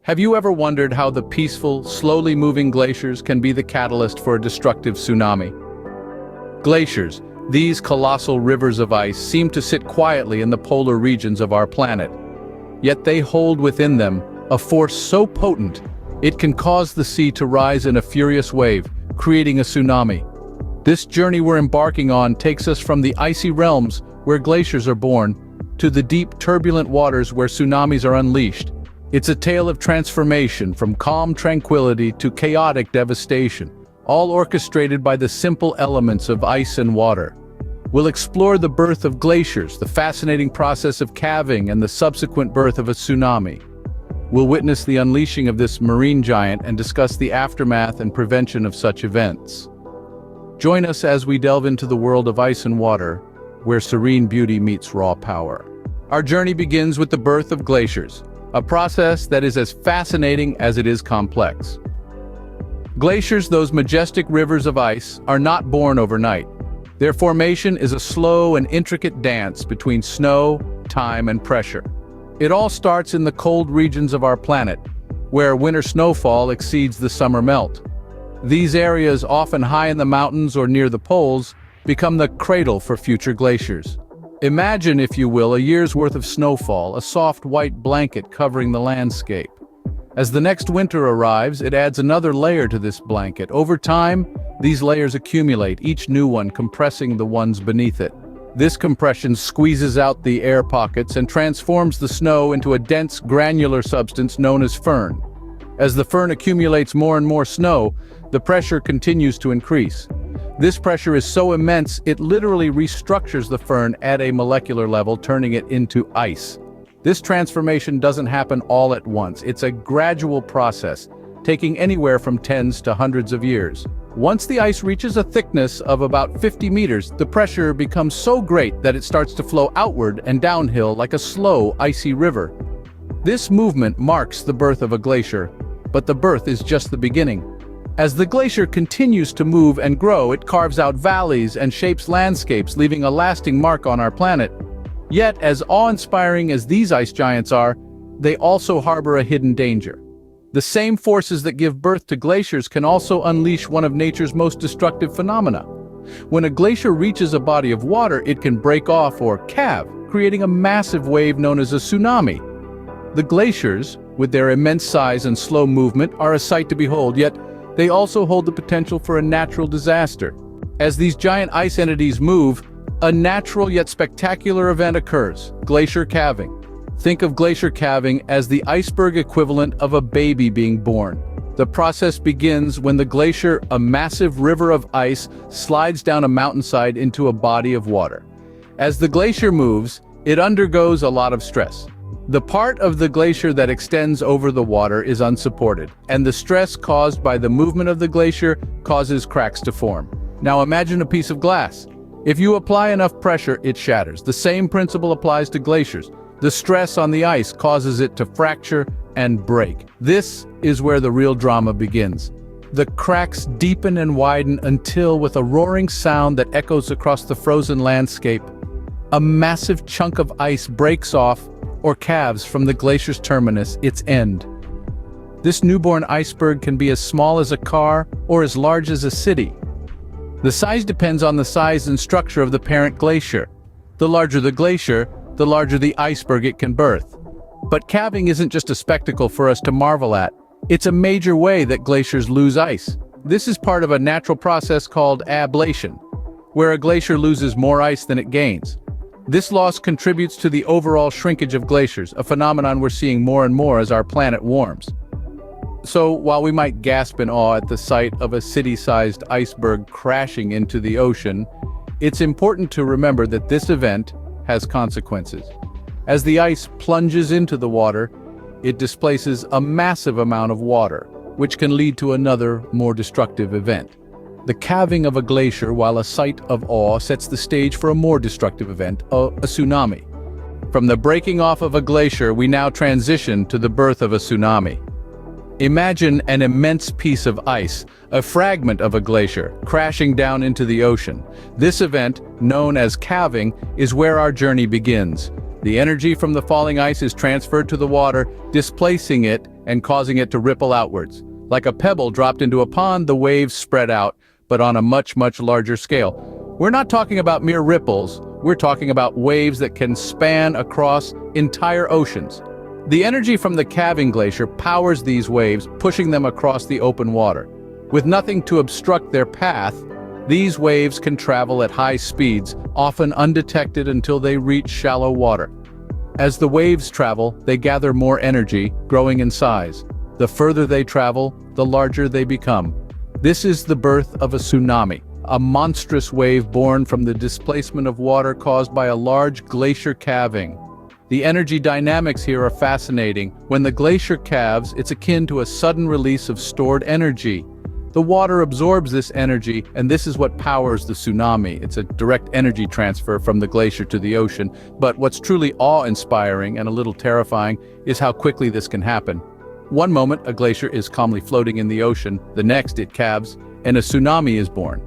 Have you ever wondered how the peaceful, slowly moving glaciers can be the catalyst for a destructive tsunami? Glaciers, these colossal rivers of ice, seem to sit quietly in the polar regions of our planet. Yet they hold within them a force so potent, it can cause the sea to rise in a furious wave, creating a tsunami. This journey we're embarking on takes us from the icy realms where glaciers are born, to the deep, turbulent waters where tsunamis are unleashed. It's a tale of transformation, from calm tranquility to chaotic devastation, all orchestrated by the simple elements of ice and water. We'll explore the birth of glaciers, the fascinating process of calving, and the subsequent birth of a tsunami. We'll witness the unleashing of this marine giant and discuss the aftermath and prevention of such events. Join us as we delve into the world of ice and water, where serene beauty meets raw power. Our journey begins with the birth of glaciers, a process that is as fascinating as it is complex. Glaciers, those majestic rivers of ice, are not born overnight. Their formation is a slow and intricate dance between snow, time, and pressure. It all starts in the cold regions of our planet, where winter snowfall exceeds the summer melt. These areas, often high in the mountains or near the poles, become the cradle for future glaciers. Imagine, if you will, a year's worth of snowfall, a soft white blanket covering the landscape. As the next winter arrives, it adds another layer to this blanket. Over time, these layers accumulate, each new one compressing the ones beneath it. This compression squeezes out the air pockets and transforms the snow into a dense, granular substance known as firn. As the firn accumulates more and more snow, the pressure continues to increase. This pressure is so immense, it literally restructures the firn at a molecular level, turning it into ice. This transformation doesn't happen all at once. It's a gradual process, taking anywhere from tens to hundreds of years. Once the ice reaches a thickness of about 50 meters, the pressure becomes so great that it starts to flow outward and downhill like a slow, icy river. This movement marks the birth of a glacier, but the birth is just the beginning. As the glacier continues to move and grow, it carves out valleys and shapes landscapes, leaving a lasting mark on our planet. Yet, as awe-inspiring as these ice giants are, they also harbor a hidden danger. The same forces that give birth to glaciers can also unleash one of nature's most destructive phenomena. When a glacier reaches a body of water, it can break off or calve, creating a massive wave known as a tsunami. The glaciers, with their immense size and slow movement, are a sight to behold, yet they also hold the potential for a natural disaster. As these giant ice entities move, a natural yet spectacular event occurs: glacier calving. Think of glacier calving as the iceberg equivalent of a baby being born. The process begins when the glacier, a massive river of ice, slides down a mountainside into a body of water. As the glacier moves, it undergoes a lot of stress. The part of the glacier that extends over the water is unsupported, and the stress caused by the movement of the glacier causes cracks to form. Now imagine a piece of glass. If you apply enough pressure, it shatters. The same principle applies to glaciers. The stress on the ice causes it to fracture and break. This is where the real drama begins. The cracks deepen and widen until, with a roaring sound that echoes across the frozen landscape, a massive chunk of ice breaks off or calves from the glacier's terminus, its end. This newborn iceberg can be as small as a car or as large as a city. The size depends on the size and structure of the parent glacier. The larger the glacier, the larger the iceberg it can birth. But calving isn't just a spectacle for us to marvel at. It's a major way that glaciers lose ice. This is part of a natural process called ablation, where a glacier loses more ice than it gains. This loss contributes to the overall shrinkage of glaciers, a phenomenon we're seeing more and more as our planet warms. So, while we might gasp in awe at the sight of a city-sized iceberg crashing into the ocean, it's important to remember that this event has consequences. As the ice plunges into the water, it displaces a massive amount of water, which can lead to another, more destructive event. The calving of a glacier, while a sight of awe, sets the stage for a more destructive event, a tsunami. From the breaking off of a glacier, we now transition to the birth of a tsunami. Imagine an immense piece of ice, a fragment of a glacier, crashing down into the ocean. This event, known as calving, is where our journey begins. The energy from the falling ice is transferred to the water, displacing it and causing it to ripple outwards. Like a pebble dropped into a pond, the waves spread out, but on a much, much larger scale. We're not talking about mere ripples, we're talking about waves that can span across entire oceans. The energy from the calving glacier powers these waves, pushing them across the open water. With nothing to obstruct their path, these waves can travel at high speeds, often undetected until they reach shallow water. As the waves travel, they gather more energy, growing in size. The further they travel, the larger they become. This is the birth of a tsunami, a monstrous wave born from the displacement of water caused by a large glacier calving. The energy dynamics here are fascinating. When the glacier calves, it's akin to a sudden release of stored energy. The water absorbs this energy, and this is what powers the tsunami. It's a direct energy transfer from the glacier to the ocean. But what's truly awe-inspiring and a little terrifying is how quickly this can happen. One moment, a glacier is calmly floating in the ocean. The next, it calves, and a tsunami is born.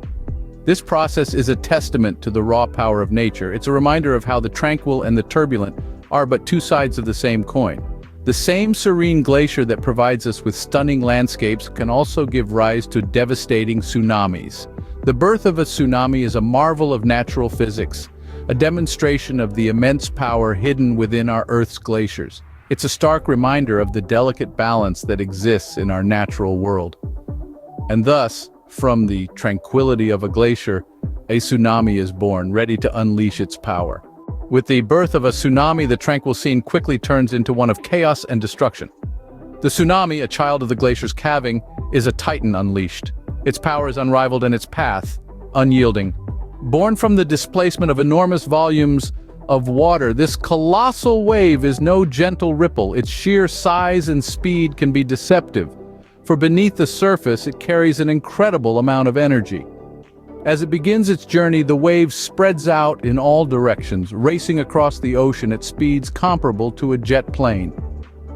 This process is a testament to the raw power of nature. It's a reminder of how the tranquil and the turbulent are but two sides of the same coin. The same serene glacier that provides us with stunning landscapes can also give rise to devastating tsunamis. The birth of a tsunami is a marvel of natural physics, a demonstration of the immense power hidden within our Earth's glaciers. It's a stark reminder of the delicate balance that exists in our natural world. And thus, from the tranquility of a glacier, a tsunami is born, ready to unleash its power. With the birth of a tsunami, the tranquil scene quickly turns into one of chaos and destruction. The tsunami, a child of the glacier's calving, is a titan unleashed. Its power is unrivaled and its path unyielding. Born from the displacement of enormous volumes of water, this colossal wave is no gentle ripple. Its sheer size and speed can be deceptive, for beneath the surface it carries an incredible amount of energy. As it begins its journey, the wave spreads out in all directions, racing across the ocean at speeds comparable to a jet plane.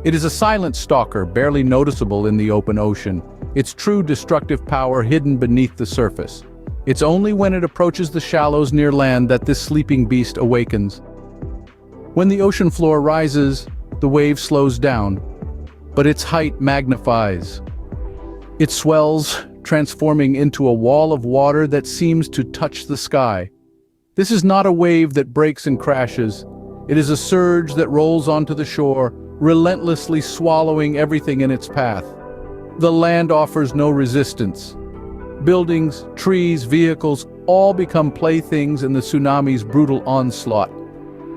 It is a silent stalker, barely noticeable in the open ocean, its true destructive power hidden beneath the surface. It's only when it approaches the shallows near land that this sleeping beast awakens. When the ocean floor rises, the wave slows down, but its height magnifies. It swells, transforming into a wall of water that seems to touch the sky. This is not a wave that breaks and crashes. It is a surge that rolls onto the shore, relentlessly swallowing everything in its path. The land offers no resistance. Buildings, trees, vehicles, all become playthings in the tsunami's brutal onslaught.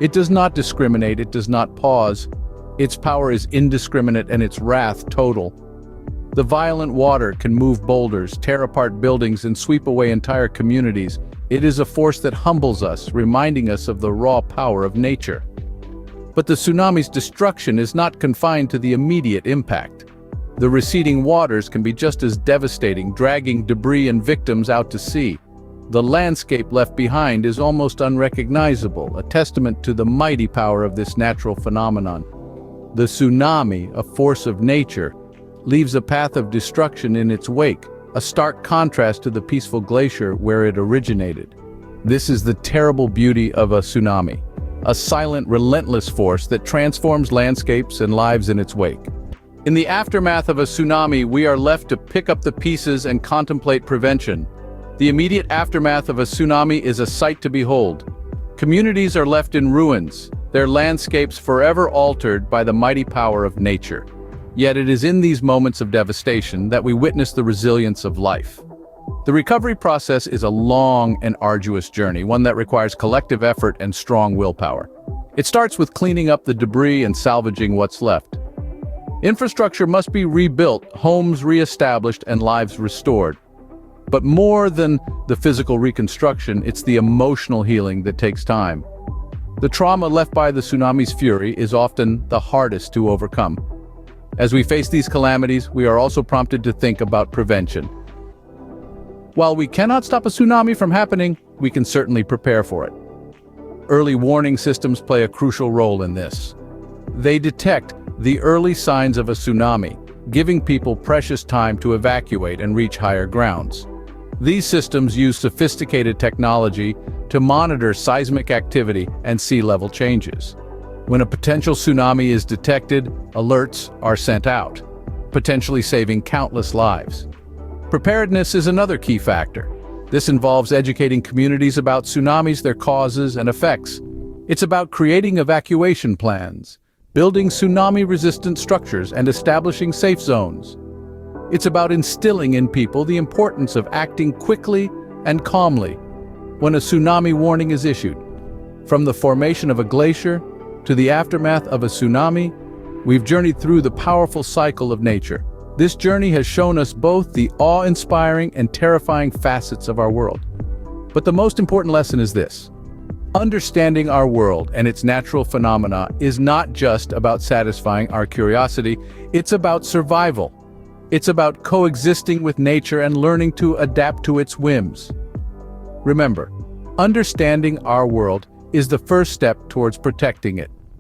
It does not discriminate, it does not pause. Its power is indiscriminate and its wrath total. The violent water can move boulders, tear apart buildings, and sweep away entire communities. It is a force that humbles us, reminding us of the raw power of nature. But the tsunami's destruction is not confined to the immediate impact. The receding waters can be just as devastating, dragging debris and victims out to sea. The landscape left behind is almost unrecognizable, a testament to the mighty power of this natural phenomenon. The tsunami, a force of nature, leaves a path of destruction in its wake, a stark contrast to the peaceful glacier where it originated. This is the terrible beauty of a tsunami, a silent, relentless force that transforms landscapes and lives in its wake. In the aftermath of a tsunami, we are left to pick up the pieces and contemplate prevention. The immediate aftermath of a tsunami is a sight to behold. Communities are left in ruins, their landscapes forever altered by the mighty power of nature. Yet it is in these moments of devastation that we witness the resilience of life. The recovery process is a long and arduous journey, one that requires collective effort and strong willpower. It starts with cleaning up the debris and salvaging what's left. Infrastructure must be rebuilt, homes reestablished, and lives restored. But more than the physical reconstruction, it's the emotional healing that takes time. The trauma left by the tsunami's fury is often the hardest to overcome. As we face these calamities, we are also prompted to think about prevention. While we cannot stop a tsunami from happening, we can certainly prepare for it. Early warning systems play a crucial role in this. They detect the early signs of a tsunami, giving people precious time to evacuate and reach higher grounds. These systems use sophisticated technology to monitor seismic activity and sea level changes. When a potential tsunami is detected, alerts are sent out. potentially saving countless lives. Preparedness is another key factor. This involves educating communities about tsunamis, their causes and effects. It's about creating evacuation plans, building tsunami-resistant structures, and establishing safe zones. It's about instilling in people the importance of acting quickly and calmly when a tsunami warning is issued. From the formation of a glacier to the aftermath of a tsunami, we've journeyed through the powerful cycle of nature. This journey has shown us both the awe-inspiring and terrifying facets of our world. But the most important lesson is this: understanding our world and its natural phenomena is not just about satisfying our curiosity, it's about survival. It's about coexisting with nature and learning to adapt to its whims. Remember, understanding our world is the first step towards protecting it.